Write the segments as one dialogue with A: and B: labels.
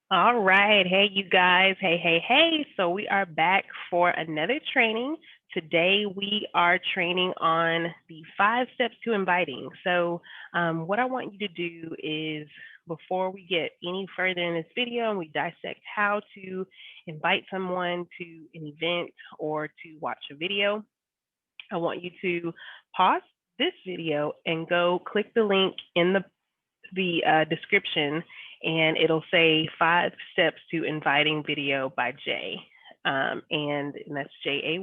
A: All right. Hey, you guys. Hey, hey, hey. So we are back for another training. Today we are training on the 5 steps to inviting. What I want you to do is before we get any further in this video and we dissect how to invite someone to an event or to watch a video, I want you to pause this video and go click the link in the description, and it'll say 5 steps to inviting video by Jay, and that's Jay.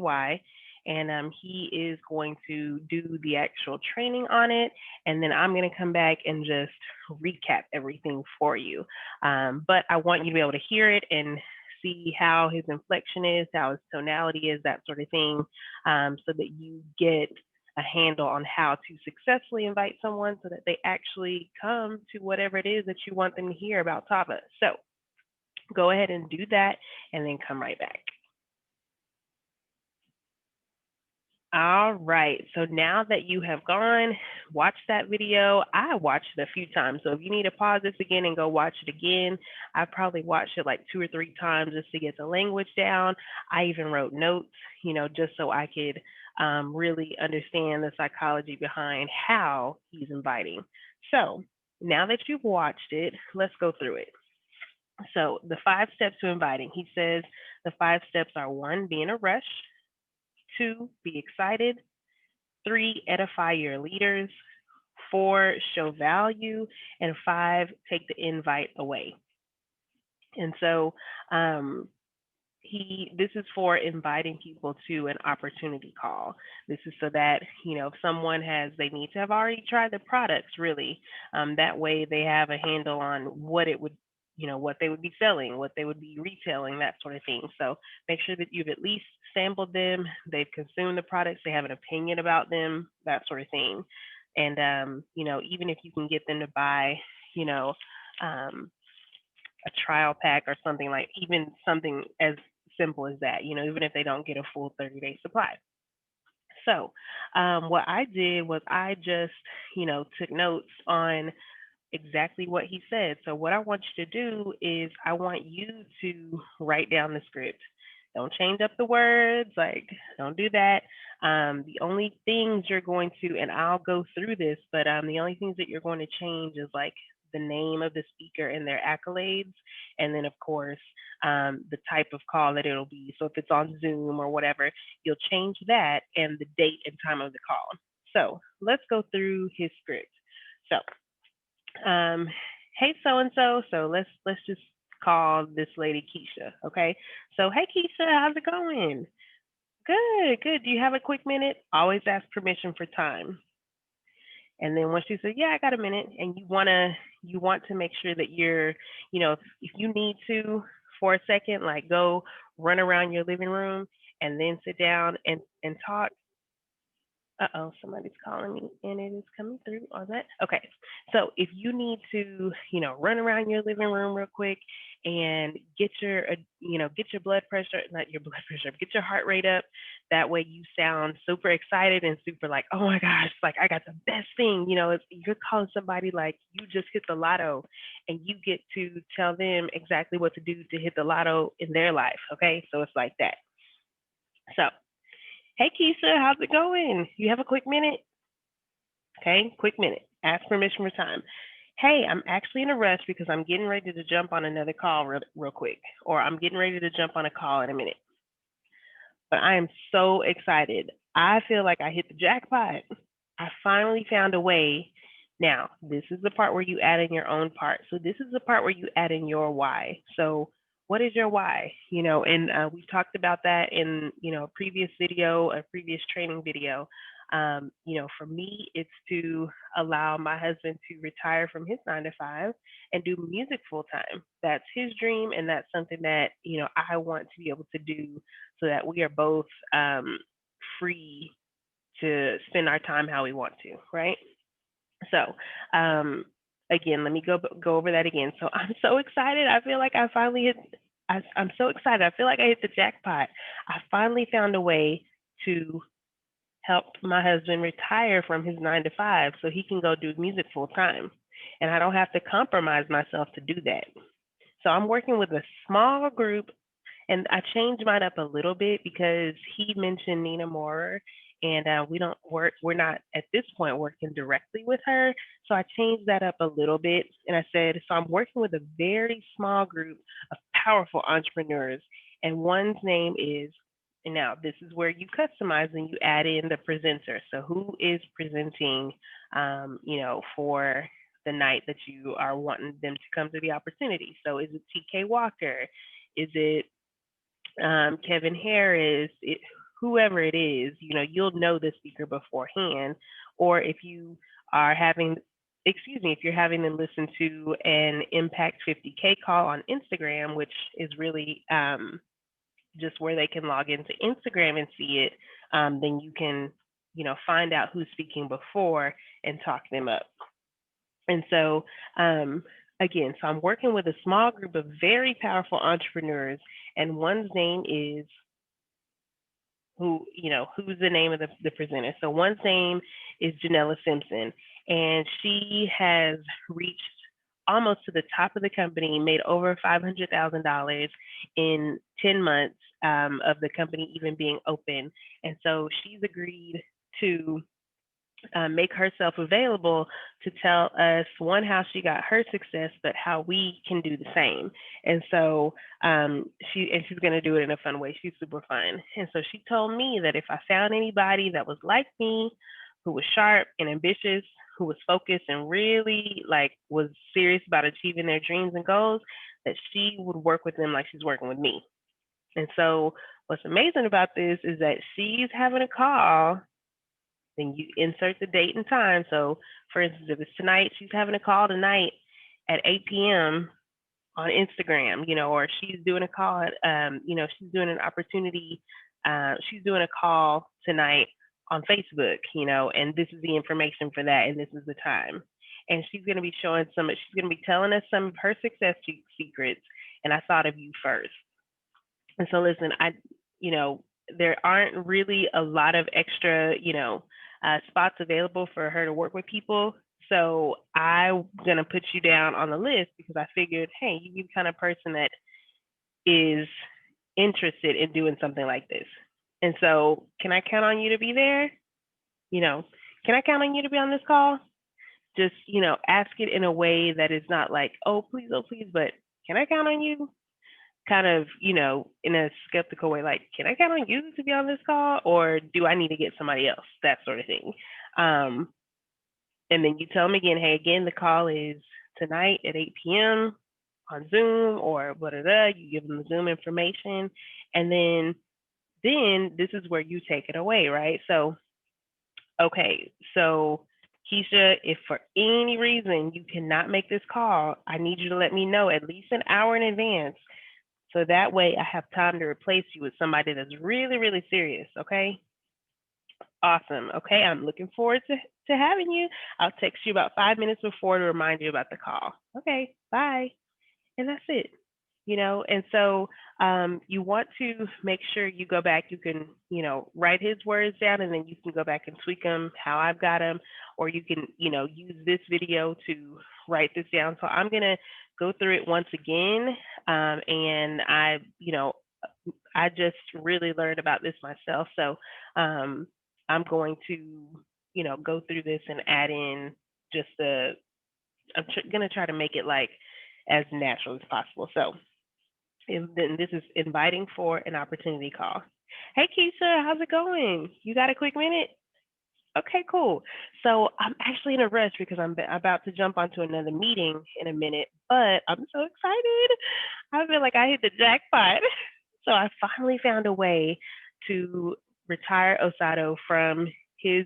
A: And he is going to do the actual training on it, and then I'm going to come back and just recap everything for you. But I want you to be able to hear it and see how his inflection is, how his tonality is, that sort of thing, so that you get a handle on how to successfully invite someone so that they actually come to whatever it is that you want them to hear about Tava. So go ahead and do that and then come right back. All right. So now that you have gone, watch that video. I watched it a few times. So if you need to pause this again and go watch it again, I probably watched it like 2 or 3 times just to get the language down. I even wrote notes, just so I could really understand the psychology behind how he's inviting. So now that you've watched it, let's go through it. So the 5 steps to inviting, he says the 5 steps are: one, be in a rush; two, be excited; three, edify your leaders; four, show value; and five, take the invite away. And so um, this is for inviting people to an opportunity call. This is so that if someone they need to have already tried the products, really. That way they have a handle on what it would what they would be selling, what they would be retailing, that sort of thing. So make sure that you've at least sampled them, they've consumed the products, they have an opinion about them, that sort of thing. And even if you can get them to buy you know um, a trial pack or something, like even something as simple as that, even if they don't get a full 30-day supply. So, what I did was I just, took notes on exactly what he said. So, what I want you to do is I want you to write down the script. Don't change up the words, like, don't do that. The only things you're going to, and I'll go through this, but the only things that you're going to change is like the name of the speaker and their accolades, and then, of course, the type of call that it'll be. So, if it's on Zoom or whatever, you'll change that and the date and time of the call. So, let's go through his script. So, um, hey so and so. So let's just call this lady Keisha, okay? So hey Keisha, how's it going? Good, good. Do you have a quick minute? Always ask permission for time. And then once she says, yeah, I got a minute, and you want to make sure that you're, if you need to for a second, like go run around your living room and then sit down and talk. Uh-oh, somebody's calling me and it is coming through on that. Okay. So if you need to, run around your living room real quick and get your blood pressure, not your blood pressure, but get your heart rate up. That way you sound super excited and super like, oh my gosh, like I got the best thing. You're calling somebody like you just hit the lotto, and you get to tell them exactly what to do to hit the lotto in their life. Okay. So it's like that. So hey, Keisha, how's it going? You have a quick minute? Okay, quick minute. Ask permission for time. Hey, I'm actually in a rush because I'm getting ready to jump on another call real quick, or I'm getting ready to jump on a call in a minute. But I am so excited. I feel like I hit the jackpot. I finally found a way. Now, this is the part where you add in your own part. So this is the part where you add in your why. So what is your why? And we've talked about that in, a previous video, a previous training video. For me, it's to allow my husband to retire from his 9 to 5 and do music full time. That's his dream, and that's something that I want to be able to do, so that we are both free to spend our time how we want to, right? So, again, let me go over that again. So I'm so excited. I feel like I finally hit. I'm so excited. I feel like I hit the jackpot. I finally found a way to help my husband retire from his 9 to 5 so he can go do music full time. And I don't have to compromise myself to do that. So I'm working with a small group, and I changed mine up a little bit because he mentioned Nina Moorer, and we don't work. We're not at this point working directly with her, so I changed that up a little bit, and I said, so I'm working with a very small group of powerful entrepreneurs, and one's name is. And now this is where you customize and you add in the presenter. So who is presenting, for the night that you are wanting them to come to the opportunity? So is it TK Walker? Is it Kevin Harris, whoever it is, you'll know the speaker beforehand. Or if you are having, excuse me, if you're having them listen to an Impact 50K call on Instagram, which is really just where they can log into Instagram and see it, then you can, find out who's speaking before and talk them up. And so, again, so I'm working with a small group of very powerful entrepreneurs, and one's name is who's the name of the presenter. So one's name is Janella Simpson, and she has reached almost to the top of the company, made over $500,000 in 10 months of the company even being open. And so she's agreed to make herself available to tell us, one, how she got her success, but how we can do the same. And so she's going to do it in a fun way. She's super fun. And so she told me that if I found anybody that was like me, who was sharp and ambitious, who was focused and really was serious about achieving their dreams and goals, that she would work with them like she's working with me. And so what's amazing about this is that she's having a call. Then you insert the date and time. So, for instance, if it's tonight, she's having a call tonight at 8 p.m. on Instagram, or she's doing a call at, she's doing an opportunity. She's doing a call tonight on Facebook, and this is the information for that, and this is the time. And she's going to be showing she's going to be telling us some of her success secrets. And I thought of you first. And so, listen, there aren't really a lot of extra, spots available for her to work with people. So I'm going to put you down on the list because I figured, hey, you're the kind of person that is interested in doing something like this. And so can I count on you to be there? Can I count on you to be on this call? Just, ask it in a way that is not like, oh, please, but can I count on you? Kind of, in a skeptical way, like, can I count on you to be on this call, or do I need to get somebody else? That sort of thing. And then you tell them again, hey, again, the call is tonight at 8 p.m. on Zoom or blah, blah, blah. You give them the Zoom information. And then this is where you take it away, right? So, okay, so Keisha, if for any reason you cannot make this call, I need you to let me know at least an hour in advance. So that way I have time to replace you with somebody that's really, really serious. Okay. Awesome. Okay. I'm looking forward to having you. I'll text you about 5 minutes before to remind you about the call. Okay. Bye. And that's it. And so you want to make sure you go back. You can, write his words down, and then you can go back and tweak them how I've got them, or you can, use this video to write this down. So I'm going to go through it once again. And I just really learned about this myself. So I'm going to, go through this and add in just I'm going to try to make it as natural as possible. So, and then this is inviting for an opportunity call. Hey, Keisha, how's it going? You got a quick minute? Okay, cool. So I'm actually in a rush because I'm about to jump onto another meeting in a minute, but I'm so excited. I feel like I hit the jackpot. So I finally found a way to retire Osato from his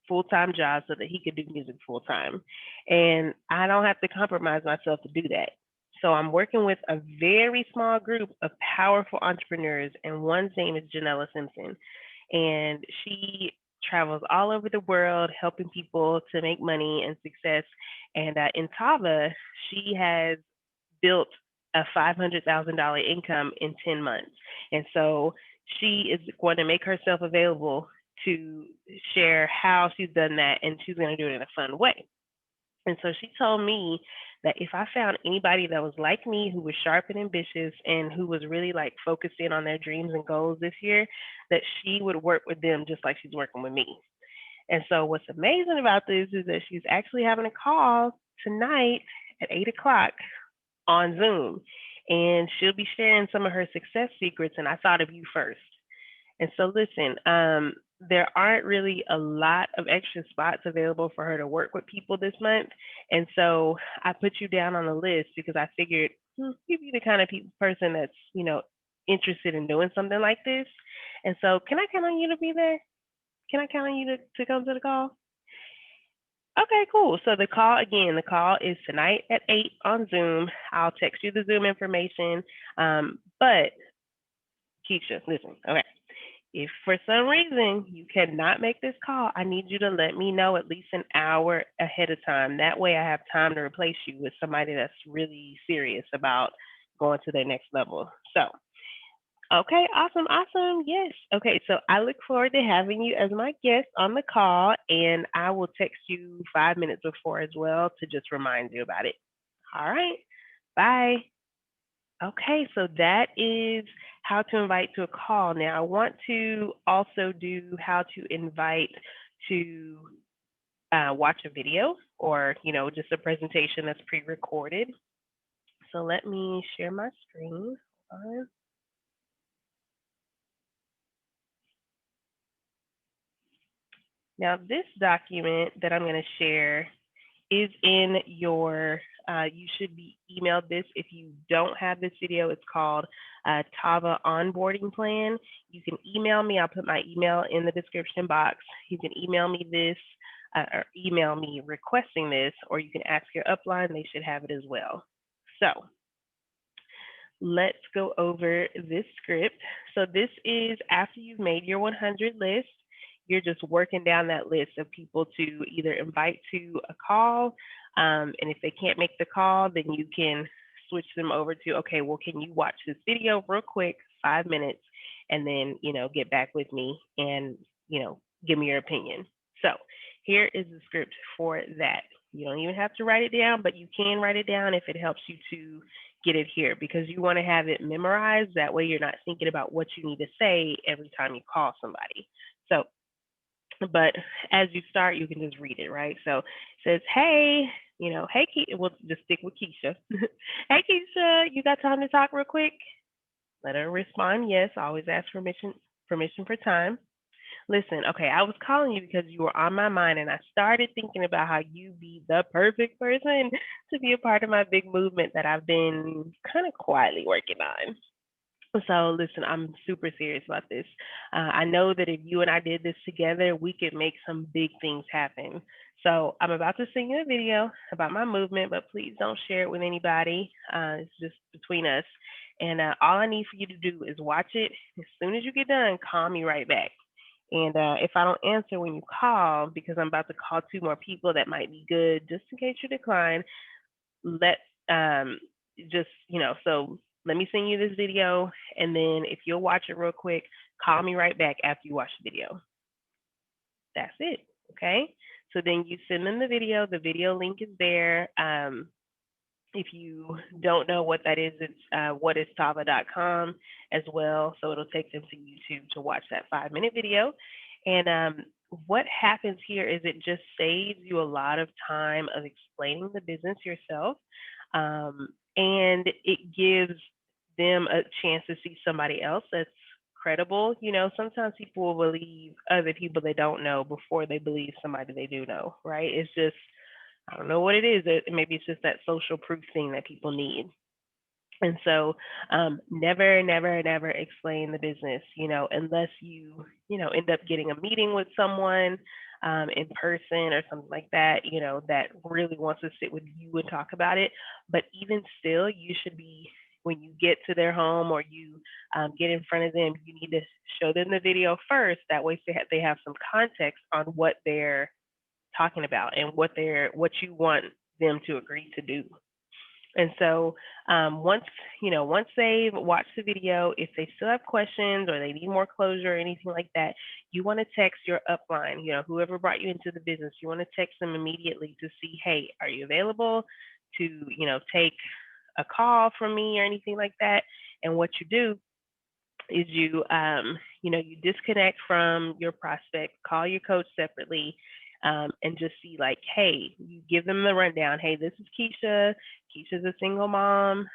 A: full-time job so that he could do music full-time. And I don't have to compromise myself to do that. So I'm working with a very small group of powerful entrepreneurs, and one's name is Janella Simpson. And she travels all over the world helping people to make money and success. And in Tava, she has built a $500,000 income in 10 months. And so she is going to make herself available to share how she's done that, and she's going to do it in a fun way. And so she told me that if I found anybody that was like me, who was sharp and ambitious and who was really like focused in on their dreams and goals this year, that she would work with them just like she's working with me. And so what's amazing about this is that she's actually having a call tonight at 8 o'clock on Zoom. And she'll be sharing some of her success secrets. And I thought of you first. And so listen, there aren't really a lot of extra spots available for her to work with people this month. And so I put you down on the list because I figured you'd be the kind of person that's, interested in doing something like this. And so can I count on you to be there? Can I count on you to come to the call? Okay, cool. So the call is tonight at 8 on Zoom. I'll text you the Zoom information. But Keisha, listen, okay. If for some reason you cannot make this call, I need you to let me know at least an hour ahead of time. That way I have time to replace you with somebody that's really serious about going to their next level. So, okay, awesome, awesome. Yes. Okay, so I look forward to having you as my guest on the call, and I will text you 5 minutes before as well to just remind you about it. All right, bye. Okay, so that is how to invite to a call. Now, I want to also do how to invite to watch a video or, just a presentation that's pre-recorded. So let me share my screen. Hold on. Now, this document that I'm going to share is in your, you should be emailed this. If you don't have this video, it's called Tava Onboarding Plan. You can email me. I'll put my email in the description box. You can email me this or email me requesting this, or you can ask your upline. They should have it as well. So let's go over this script. So this is after you've made your 100 list. You're just working down that list of people to either invite to a call. And if they can't make the call, then you can switch them over to, okay, well, can you watch this video real quick, 5 minutes, and then, get back with me and, give me your opinion. So here is the script for that. You don't even have to write it down, but you can write it down if it helps you to get it here because you want to have it memorized. That way you're not thinking about what you need to say every time you call somebody. So, but as you start, you can just read it, right? So it says, hey, hey, we'll just stick with Keisha. Hey, Keisha, you got time to talk real quick? Let her respond yes. Always ask permission for time. Listen, okay, I was calling you because you were on my mind and I started thinking about how you be the perfect person to be a part of my big movement that I've been kind of quietly working on. So listen, I'm super serious about this. I know that if you and I did this together, we could make some big things happen. So I'm about to send you a video about my movement, but please don't share it with anybody. It's just between us. And all I need for you to do is watch it. As soon as you get done, call me right back. And if I don't answer when you call, because I'm about to call two more people that might be good, just in case you decline, let um, just so let me send you this video, and then if you'll watch it real quick, call me right back after you watch the video. That's it. Okay. So then you send them the video. The video link is there. If you don't know what that is, it's whatistava.com as well. So it'll take them to YouTube to watch that 5 minute video. And what happens here is it just saves you a lot of time of explaining the business yourself. And it gives them a chance to see somebody else that's credible. Sometimes people will believe other people they don't know before they believe somebody they do know, right? It's just, I don't know what it is. Maybe it's just that social proof thing that people need. And so, never, never, never explain the business, unless end up getting a meeting with someone in person or something like that, that really wants to sit with you and talk about it. But even still, you should be, when you get to their home or you get in front of them, you need to show them the video first. That way they have some context on what they're talking about and what you want them to agree to do. And so once once they've watched the video, if they still have questions or they need more closure or anything like that, you want to text your upline, whoever brought you into the business. You want to text them immediately to see, hey, are you available to take a call from me or anything like that? And what you do is you disconnect from your prospect, call your coach separately, and just see like, hey, you give them the rundown. Hey, this is Keisha. Keisha's a single mom.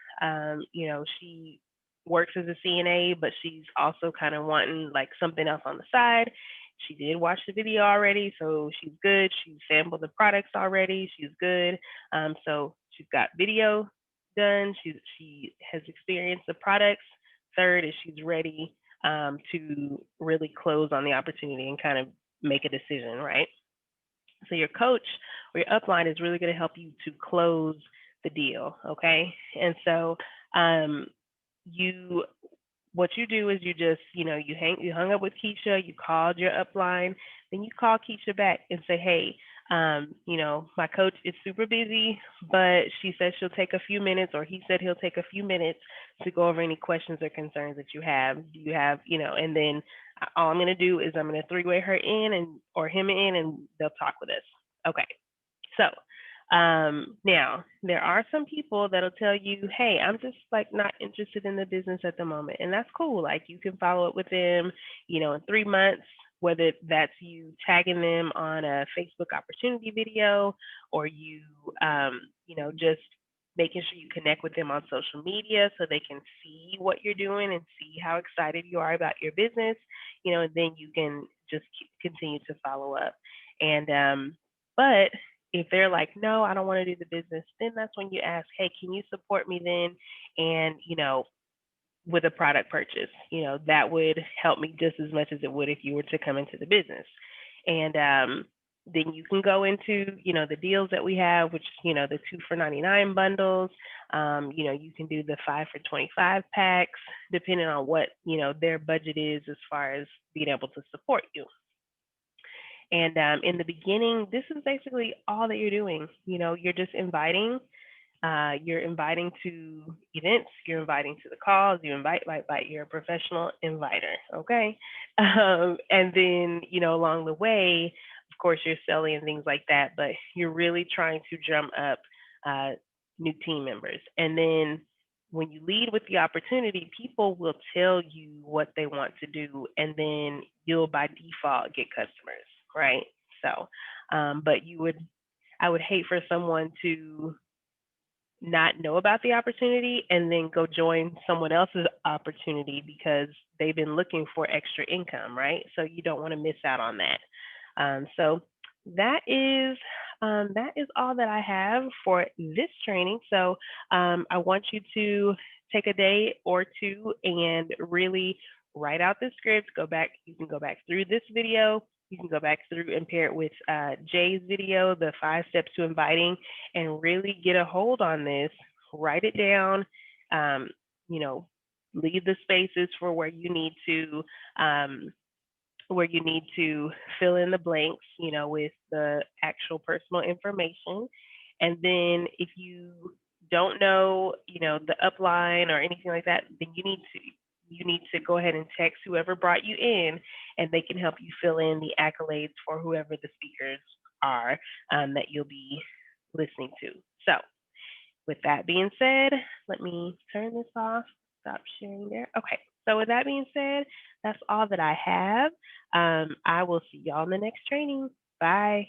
A: She works as a CNA, but she's also kind of wanting like something else on the side. She did watch the video already, so she's good. She sampled the products already. She's good. So she's got video done. She has experienced the products. Third is she's ready to really close on the opportunity and kind of make a decision, right? So your coach or your upline is really going to help you to close the deal, okay? And so um, you what you do is you just, you hung up with Keisha, you called your upline, then you call Keisha back and say, hey, my coach is super busy, but she says she'll take a few minutes, or he said he'll take a few minutes to go over any questions or concerns that you have. Do you have, and then all I'm going to do is I'm going to three-way her in or him in, and they'll talk with us. Okay. So now there are some people that'll tell you, hey, I'm just like not interested in the business at the moment. And that's cool. Like you can follow up with them, in 3 months, whether that's you tagging them on a Facebook opportunity video or just making sure you connect with them on social media so they can see what you're doing and see how excited you are about your business, and then you can just continue to follow up. But if they're like, no, I don't want to do the business, then that's when you ask, hey, can you support me then? And, with a product purchase, that would help me just as much as it would if you were to come into the business. And then you can go into, the deals that we have, which, the 2 for $99 bundles. You can do the 5 for $25 packs, depending on what, their budget is as far as being able to support you. And in the beginning, this is basically all that you're doing. You're just inviting. You're inviting to events. You're inviting to the calls. You invite. You're a professional inviter. Okay. And then along the way, of course, you're selling and things like that. But you're really trying to drum up new team members. And then when you lead with the opportunity, people will tell you what they want to do, and then you'll by default get customers, right? So, but I would hate for someone to not know about the opportunity and then go join someone else's opportunity because they've been looking for extra income, right? So you don't want to miss out on that. So that is all that I have for this training. So I want you to take a day or two and really write out the script. Go back. You can go back through this video. You can go back through and pair it with Jay's video, the 5 steps to inviting, and really get a hold on this. Write it down. Um, you know, leave the spaces for where you need to fill in the blanks, with the actual personal information. And then if you don't know, the upline or anything like that, then you need to go ahead and text whoever brought you in, and they can help you fill in the accolades for whoever the speakers are that you'll be listening to. So with that being said, let me turn this off, stop sharing there. Okay, so with that being said, that's all that I have. I will see y'all in the next training. Bye.